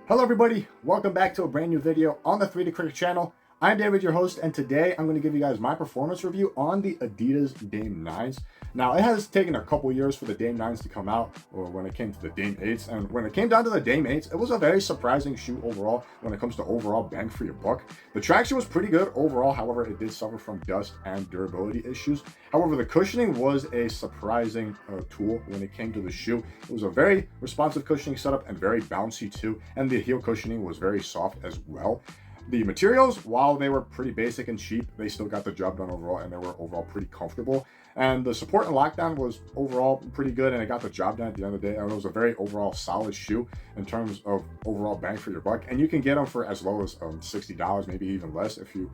Hello everybody, welcome back to a brand new video on the 3D Critic channel. I'm David, your host, and today I'm going to give you guys my performance review on the Adidas Dame 9s. Now, it has taken a couple years for the Dame 9s to come out, or when it came to the Dame 8s, and when it came down to the Dame 8s, it was a very surprising shoe overall when it comes to overall bang for your buck. The traction was pretty good overall, however, it did suffer from dust and durability issues. However, the cushioning was a surprising tool when it came to the shoe. It was a very responsive cushioning setup and very bouncy too, and the heel cushioning was very soft as well. The materials, while they were pretty basic and cheap, they still got the job done overall, and they were overall pretty comfortable. And the support and lockdown was overall pretty good, and it got the job done at the end of the day. And it was a very overall solid shoe in terms of overall bang for your buck. And you can get them for as low as $60, maybe even less if you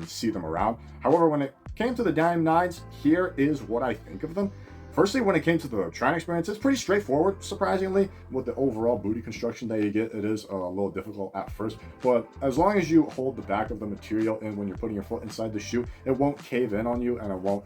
see them around. However, when it came to the Dame 9s, here is what I think of them. Firstly, when it came to the trying experience, it's pretty straightforward, surprisingly. With the overall booty construction that you get, it is a little difficult at first. But as long as you hold the back of the material in when you're putting your foot inside the shoe, it won't cave in on you, and it won't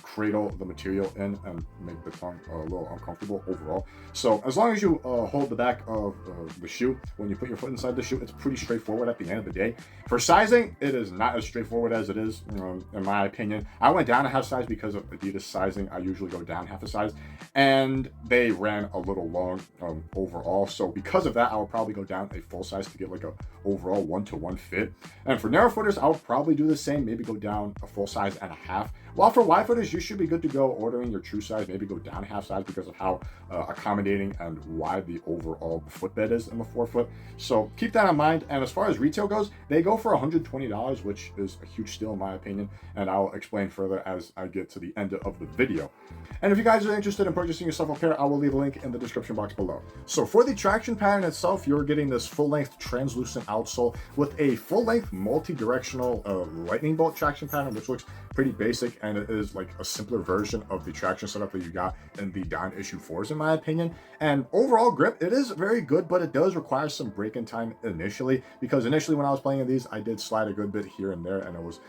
cradle the material in and make the tongue a little uncomfortable overall. So as long as you hold the back of the shoe when you put your foot inside the shoe, it's pretty straightforward at the end of the day. For sizing, it is not as straightforward as it is, in my opinion. I went down a half size because of Adidas sizing. I usually go down half a size, and they ran a little long overall. So because of that, I would probably go down a full size to get like a overall 1-to-1 fit. And for narrow footers, I would probably do the same, maybe go down a full size and a half. While for wide footers, you should be good to go ordering your true size, maybe go down half size because of how accommodating and wide the overall footbed is in the forefoot. So keep that in mind. And as far as retail goes, they go for $120, which is a huge steal in my opinion. And I'll explain further as I get to the end of the video. And if you guys are interested in purchasing yourself a pair, I will leave a link in the description box below. So for the traction pattern itself, you're getting this full-length translucent outsole with a full-length multi-directional lightning bolt traction pattern, which looks pretty basic, and it is like a simpler version of the traction setup that you got in the Dime issue 4s in my opinion. And overall grip, it is very good, but it does require some break-in time initially, because initially when I was playing in these, I did slide a good bit here and there, and it was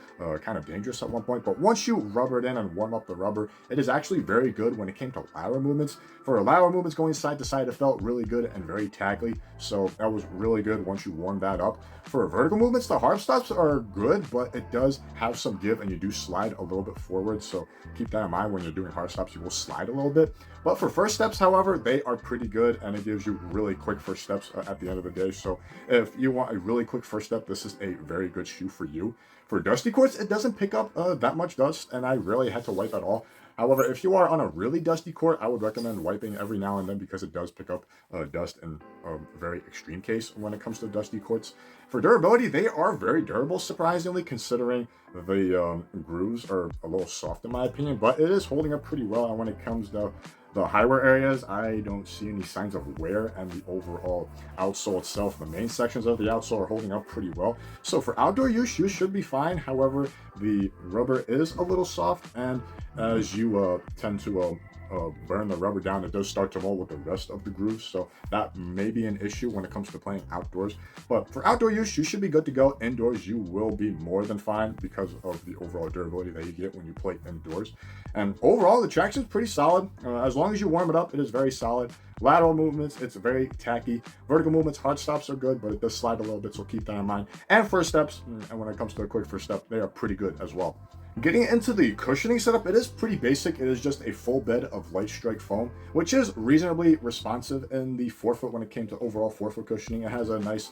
kind of dangerous at one point. But once you rubber it in and warm up the rubber, it is actually very good when it came to lateral movements. For lateral movements going side to side, it felt really good and very tackly, so that was really good once you warmed that up. For vertical movements, the hard stops are good, but it does have some give, and you do slide a little bit forward, so keep that in mind. When you're doing hard stops, you will slide a little bit. But for first steps, however, they are pretty good, and it gives you really quick first steps at the end of the day. So if you want a really quick first step, this is a very good shoe for you. For dusty courts, it doesn't pick up that much dust, and I rarely had to wipe at all. However, if you are on a really dusty court, I would recommend wiping every now and then, because it does pick up dust in a very extreme case when it comes to dusty courts. For durability, they are very durable, surprisingly, considering the grooves are a little soft in my opinion, but it is holding up pretty well. And when it comes to the high wear areas, I don't see any signs of wear, and the overall outsole itself, the main sections of the outsole, are holding up pretty well. So for outdoor use, you should be fine. However, the rubber is a little soft, and as you tend to burn the rubber down, it does start to roll with the rest of the grooves, so that may be an issue when it comes to playing outdoors. But for outdoor use, you should be good to go. Indoors, you will be more than fine because of the overall durability that you get when you play indoors. And overall, the traction is pretty solid. As long as you warm it up, it is very solid. Lateral movements, it's very tacky. Vertical movements, hard stops are good, but it does slide a little bit, so keep that in mind. And first steps, and when it comes to a quick first step, they are pretty good as well. Getting into the cushioning setup, it is pretty basic. It is just a full bed of light strike foam, which is reasonably responsive in the forefoot when it came to overall forefoot cushioning. It has a nice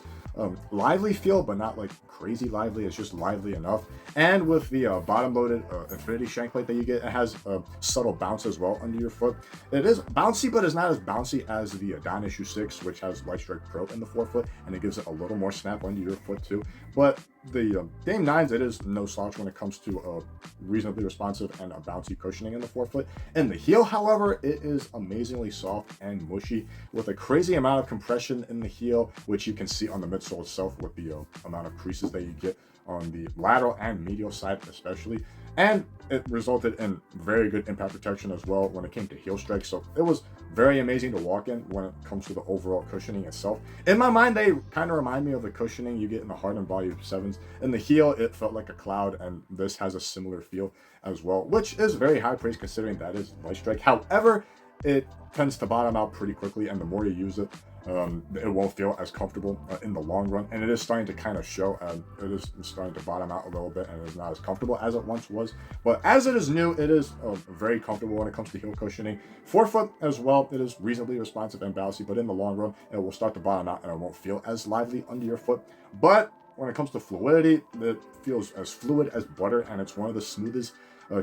lively feel, but not like crazy lively. It's just lively enough. And with the bottom-loaded infinity shank plate that you get, it has a subtle bounce as well under your foot. It is bouncy, but it's not as bouncy as the Adidas issue 6, which has Light Strike Pro in the forefoot, and it gives it a little more snap under your foot too. But the Dame 9s, it is no slouch when it comes to reasonably responsive and a bouncy cushioning in the forefoot. In the heel, however, it is amazingly soft and mushy, with a crazy amount of compression in the heel, which you can see on the midsole itself with the amount of creases that you get on the lateral and medial side especially. And it resulted in very good impact protection as well when it came to heel strikes. So it was very amazing to walk in when it comes to the overall cushioning itself. In my mind, they kind of remind me of the cushioning you get in the hardened body 7s. In the heel, it felt like a cloud, and this has a similar feel as well, which is very high praise considering that is Light Strike. However, it tends to bottom out pretty quickly, and the more you use it, it won't feel as comfortable in the long run, and it is starting to kind of show. It is starting to bottom out a little bit, and it is not as comfortable as it once was. But as it is new, it is very comfortable when it comes to heel cushioning. Forefoot as well, it is reasonably responsive and bouncy, but in the long run, it will start to bottom out, and it won't feel as lively under your foot. But when it comes to fluidity, it feels as fluid as butter, and it's one of the smoothest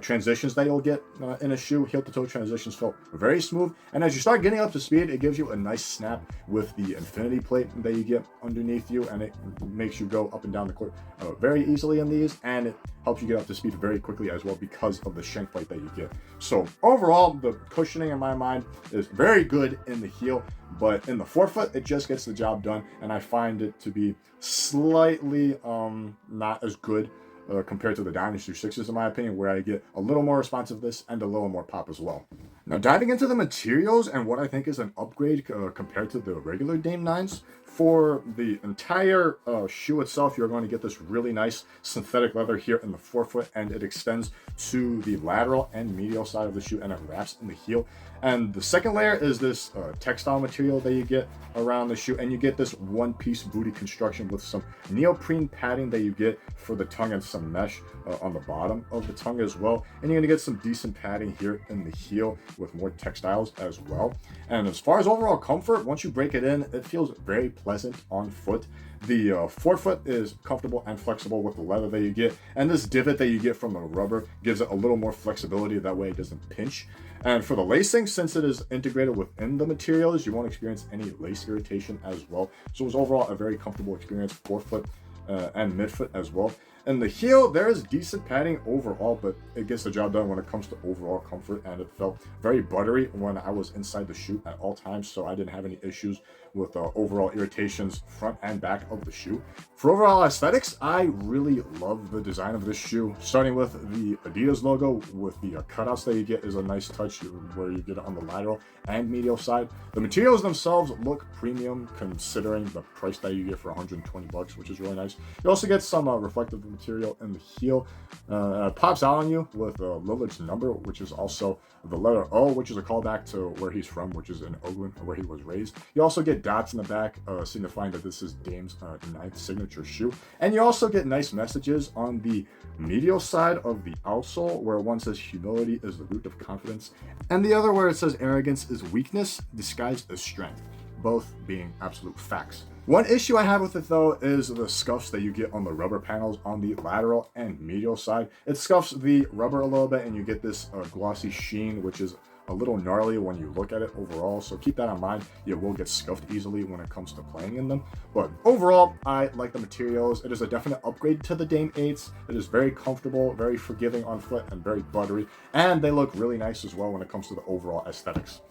transitions that you'll get in a shoe. Heel to toe transitions felt very smooth, and as you start getting up to speed, it gives you a nice snap with the infinity plate that you get underneath you, and it makes you go up and down the court very easily in these, and it helps you get up to speed very quickly as well because of the shank plate that you get. So overall, the cushioning in my mind is very good in the heel, but in the forefoot, it just gets the job done, and I find it to be slightly not as good compared to the Dynasty 6s, in my opinion, where I get a little more responsiveness and a little more pop as well. Now, diving into the materials and what I think is an upgrade compared to the regular Dame 9s, for the entire shoe itself, you're going to get this really nice synthetic leather here in the forefoot, and it extends to the lateral and medial side of the shoe, and it wraps in the heel. And the second layer is this textile material that you get around the shoe, and you get this one-piece booty construction with some neoprene padding that you get for the tongue and some mesh on the bottom of the tongue as well. And you're going to get some decent padding here in the heel with more textiles as well. And as far as overall comfort, once you break it in, it feels very pleasant on foot. The forefoot is comfortable and flexible with the leather that you get, and this divot that you get from the rubber gives it a little more flexibility, that way it doesn't pinch. And for the lacing, since it is integrated within the materials, you won't experience any lace irritation as well. So it was overall a very comfortable experience, forefoot and midfoot as well. In the heel, there is decent padding overall, but it gets the job done when it comes to overall comfort, and it felt very buttery when I was inside the shoe at all times, so I didn't have any issues with overall irritations front and back of the shoe. For overall aesthetics, I really love the design of this shoe, starting with the Adidas logo with the cutouts that you get is a nice touch where you get it on the lateral and medial side. The materials themselves look premium considering the price that you get for $120, which is really nice. You also get some reflective material in the heel. It pops out on you with Lillard's number, which is also the letter O, which is a callback to where he's from, which is in Oakland, where he was raised. You also get dots in the back, signifying that this is Dame's 9th signature shoe. And you also get nice messages on the medial side of the outsole, where one says humility is the root of confidence, and the other where it says arrogance is weakness disguised as strength, both being absolute facts. One issue I have with it though is the scuffs that you get on the rubber panels on the lateral and medial side. It scuffs the rubber a little bit, and you get this glossy sheen, which is a little gnarly when you look at it overall, so keep that in mind. You will get scuffed easily when it comes to playing in them, but overall I like the materials. It is a definite upgrade to the Dame 8s. It is very comfortable, very forgiving on foot, and very buttery, and they look really nice as well when it comes to the overall aesthetics.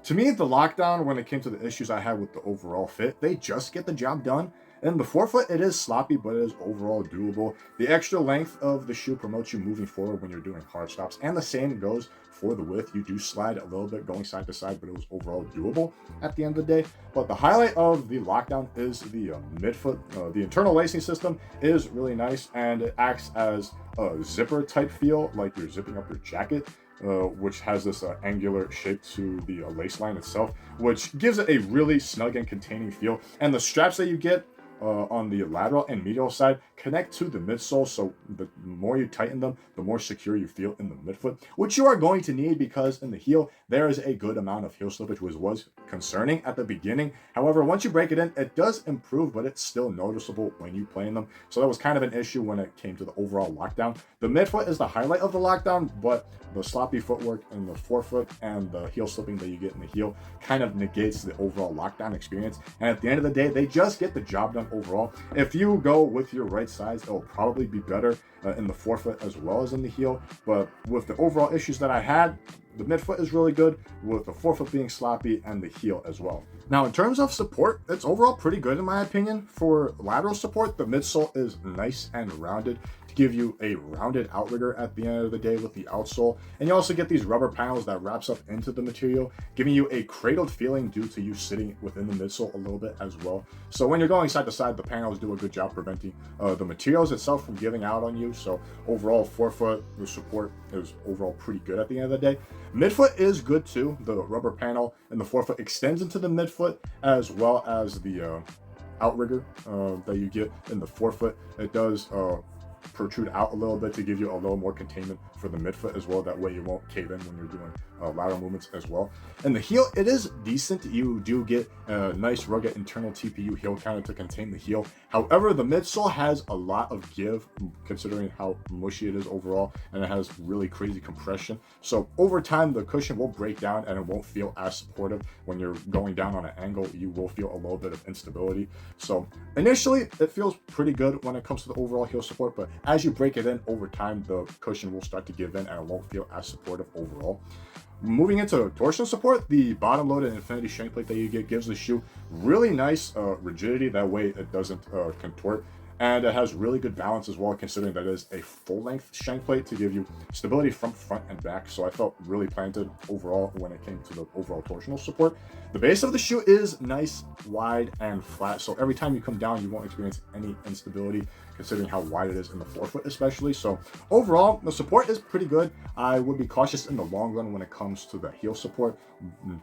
To me, the lockdown, when it came to the issues I had with the overall fit, they just get the job done. In the forefoot, it is sloppy, but it is overall doable. The extra length of the shoe promotes you moving forward when you're doing hard stops, and the same goes for the width. You do slide a little bit going side to side, but it was overall doable at the end of the day. But the highlight of the lockdown is the midfoot. The internal lacing system is really nice, and it acts as a zipper type feel, like you're zipping up your jacket. Which has this angular shape to the lace line itself, which gives it a really snug and containing feel. And the straps that you get on the lateral and medial side connect to the midsole, so the more you tighten them, the more secure you feel in the midfoot, which you are going to need because in the heel there is a good amount of heel slippage, which was concerning at the beginning. However, once you break it in, it does improve, but it's still noticeable when you play in them. So that was kind of an issue when it came to the overall lockdown. The midfoot is the highlight of the lockdown, but the sloppy footwork in the forefoot and the heel slipping that you get in the heel kind of negates the overall lockdown experience. And at the end of the day, they just get the job done overall. If you go with your right size, it'll probably be better in the forefoot as well as in the heel. But with the overall issues that I had, the midfoot is really good, with the forefoot being sloppy and the heel as well. Now, in terms of support, it's overall pretty good in my opinion. For lateral support, the midsole is nice and rounded. to give you a rounded outrigger at the end of the day with the outsole. And you also get these rubber panels that wraps up into the material, giving you a cradled feeling due to you sitting within the midsole a little bit as well. So when you're going side to side, the panels do a good job preventing the materials itself from giving out on you. So overall, forefoot, the support is overall pretty good at the end of the day. Midfoot is good too. The rubber panel and the forefoot extends into the midfoot, as well as the outrigger that you get in the forefoot. It does protrude out a little bit to give you a little more containment for the midfoot as well. That way you won't cave in when you're doing lateral movements as well. And the heel, it is decent. You do get a nice rugged internal TPU heel counter to contain the heel. However, the midsole has a lot of give considering how mushy it is overall, and it has really crazy compression. So over time, the cushion will break down and it won't feel as supportive. When you're going down on an angle, you will feel a little bit of instability. So initially, it feels pretty good when it comes to the overall heel support, but as you break it in over time, the cushion will start to give in and it won't feel as supportive overall. Moving into torsional support, the bottom loaded infinity shank plate that you get gives the shoe really nice rigidity. That way it doesn't contort. And it has really good balance as well, considering that it is a full-length shank plate to give you stability from front and back. So I felt really planted overall when it came to the overall torsional support. The base of the shoe is nice, wide, and flat. So every time you come down, you won't experience any instability, considering how wide it is in the forefoot especially. So overall, the support is pretty good. I would be cautious in the long run when it comes to the heel support,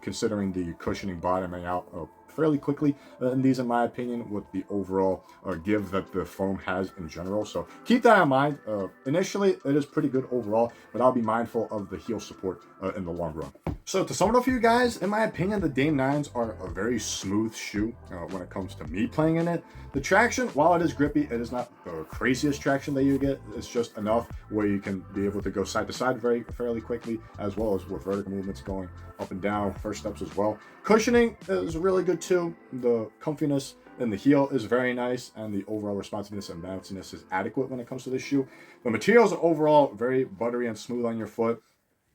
considering the cushioning bottoming out fairly quickly in these, in my opinion, with the overall give that the foam has in general. So keep that in mind. Initially, it is pretty good overall, but I'll be mindful of the heel support in the long run. So to sum it up for you guys, in my opinion, the Dame 9s are a very smooth shoe when it comes to me playing in it. The traction, while it is grippy, it is not the craziest traction that you get. It's just enough where you can be able to go side to side fairly quickly, as well as with vertical movements going up and down, first steps as well. Cushioning is really good too. The comfiness in the heel is very nice, and the overall responsiveness and bounciness is adequate when it comes to this shoe. The materials are overall very buttery and smooth on your foot,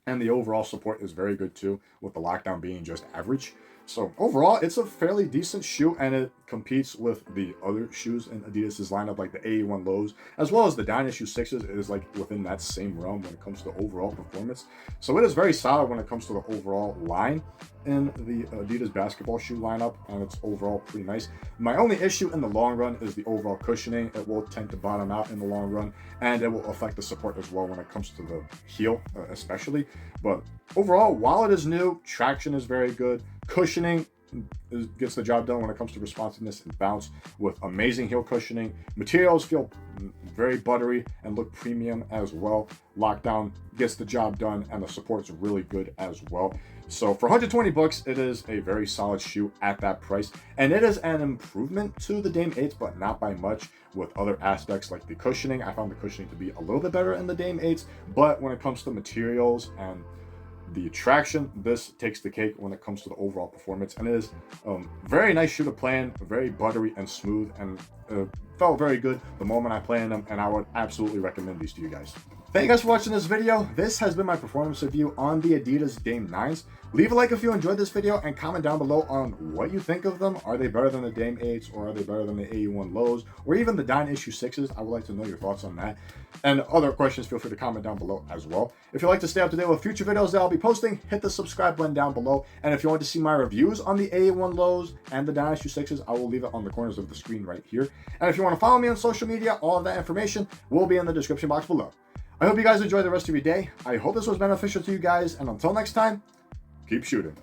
and the overall support is very good too, with the lockdown being just average. So overall, it's a fairly decent shoe, and it competes with the other shoes in Adidas's lineup, like the AE1 lows, as well as the Dynasty 6s. It is like within that same realm when it comes to overall performance. So it is very solid when it comes to the overall line in the Adidas basketball shoe lineup, and it's overall pretty nice. My only issue in the long run is the overall cushioning. It will tend to bottom out in the long run, and it will affect the support as well when it comes to the heel especially. But overall, while it is new, traction is very good. Cushioning gets the job done when it comes to responsiveness and bounce, with amazing heel cushioning. Materials feel very buttery and look premium as well. Lockdown gets the job done, and the support's really good as well. So for 120 bucks, it is a very solid shoe at that price, and it is an improvement to the Dame 8s, but not by much. With other aspects like the cushioning, I found the cushioning to be a little bit better in the Dame 8s, but when it comes to materials and the traction, this takes the cake when it comes to the overall performance. And it is very nice shoe to play in, very buttery and smooth, and felt very good the moment I play in them, and I would absolutely recommend these to you guys. Thank you guys for watching this video. This has been my performance review on the Adidas Dame 9s. Leave a like if you enjoyed this video, and comment down below on what you think of them. Are they better than the Dame 8s, or are they better than the AE1 lows, or even the Dynasty 6s? I would like to know your thoughts on that. And other questions, feel free to comment down below as well. If you'd like to stay up to date with future videos that I'll be posting, hit the subscribe button down below. And if you want to see my reviews on the AE1 lows and the Dynasty 6s, I will leave it on the corners of the screen right here. And if you want to follow me on social media, all of that information will be in the description box below. I hope you guys enjoy the rest of your day. I hope this was beneficial to you guys, and until next time, keep shooting.